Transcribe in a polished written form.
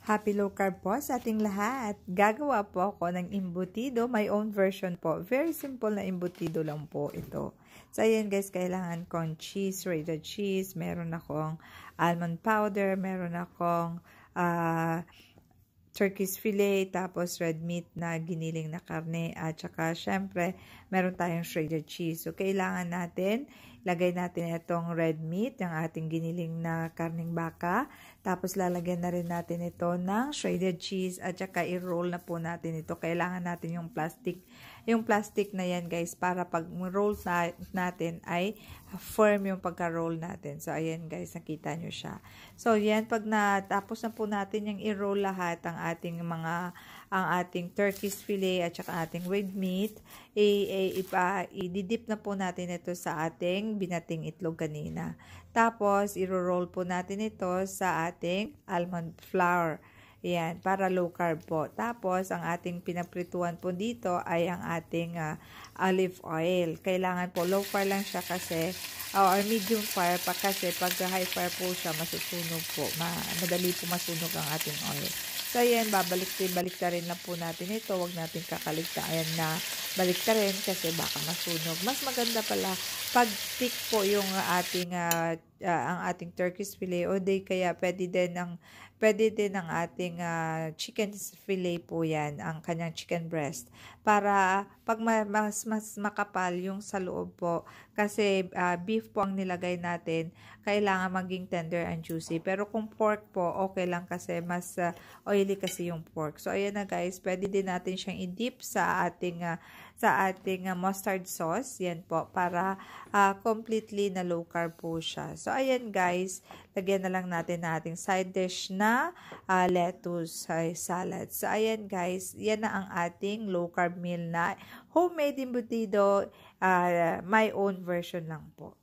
Happy low carb po sa ating lahat. Gagawa po ako ng embutido, my own version po. Very simple na embutido lang po ito. So ayan guys, kailangan kong cheese, shredded cheese, meron akong almond powder, meron akong turkey's fillet, tapos red meat na giniling na karne, at saka syempre meron tayong shredded cheese. So kailangan natin, lagay natin itong red meat, yung ating giniling na karning baka, tapos lalagyan na rin natin ito ng shredded cheese, at saka i-roll na po natin ito. Kailangan natin yung plastic na yan guys, para pag roll natin ay firm yung pagka-roll natin. So ayan guys, nakita nyo siya. So yan, pag natapos na po natin yung i-roll lahat ang ating turkey's fillet at saka ating red meat, i-dip na po natin ito sa ating binating itlog kanina. Tapos i-roll po natin ito sa ating almond flour. Yan, para low carb po. Tapos, ang ating pinaprituan po dito ay ang ating olive oil. Kailangan po, low fire lang siya kasi, or medium fire pa kasi pag high fire po siya, masusunog po. Madali po masunog ang ating oil. So, ayan, balik ta rin lang po natin ito. Huwag natin kakaligtaan na balik ta rin kasi baka masunog. Mas maganda pala pag thick po yung ang ating turkey's fillet, o di kaya pwede din ang ating chicken fillet po yan, ang kanyang chicken breast. Para pag mas makapal yung sa loob po, kasi beef po ang nilagay natin, kailangan maging tender and juicy. Pero kung pork po, okay lang kasi mas oily kasi yung pork. So ayan na guys, pwede din natin siyang i-dip sa ating mustard sauce. Yan po, para completely na low carb po siya. So ayan guys, lagyan na lang natin na ating side dish na lettuce salad. So ayan guys, yan na ang ating low carb meal na homemade embutido, my own version lang po.